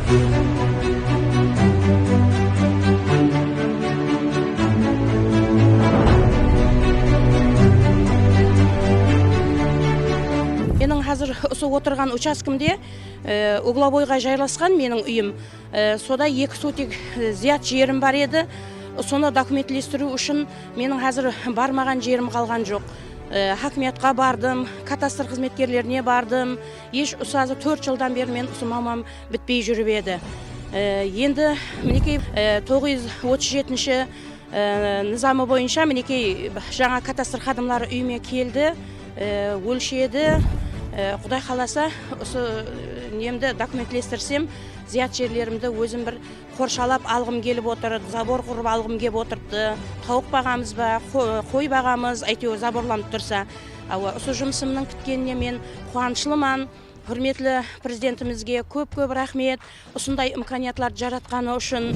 Менің қазір осы отырған учаскімде угловойға жайласқан менің үйім. Сода 2 сотик зият жерім бар еді. Соны документлестіру үшін менің қазір бармаған жерім қалған жоқ. Хакиметқа бардым, кадастр қызметкерлеріне бардым. Еш ұсазы 4 жылдан бері мен ұсымамам бітпей жүріп еді. Енді мінекей 937-ші низамы бойынша мінекей жаңа кадастр қадымлары үйіме келді, өлшеді. Құдай қаласа, осы немді документлестірсем, зият жерлерімді өзім бір қоршалап алғым келіп отыр, забор құрып алғым келіп отырды. Тауық бағамыз ба, қой бағамыз, әйтеуір заборланып тұрса. Осы жұмысымның біткеніне мен қуаныштымын. Құрметлі президентімізге көп-көп рахмет. Осындай имканиятларды жаратқаны үшін.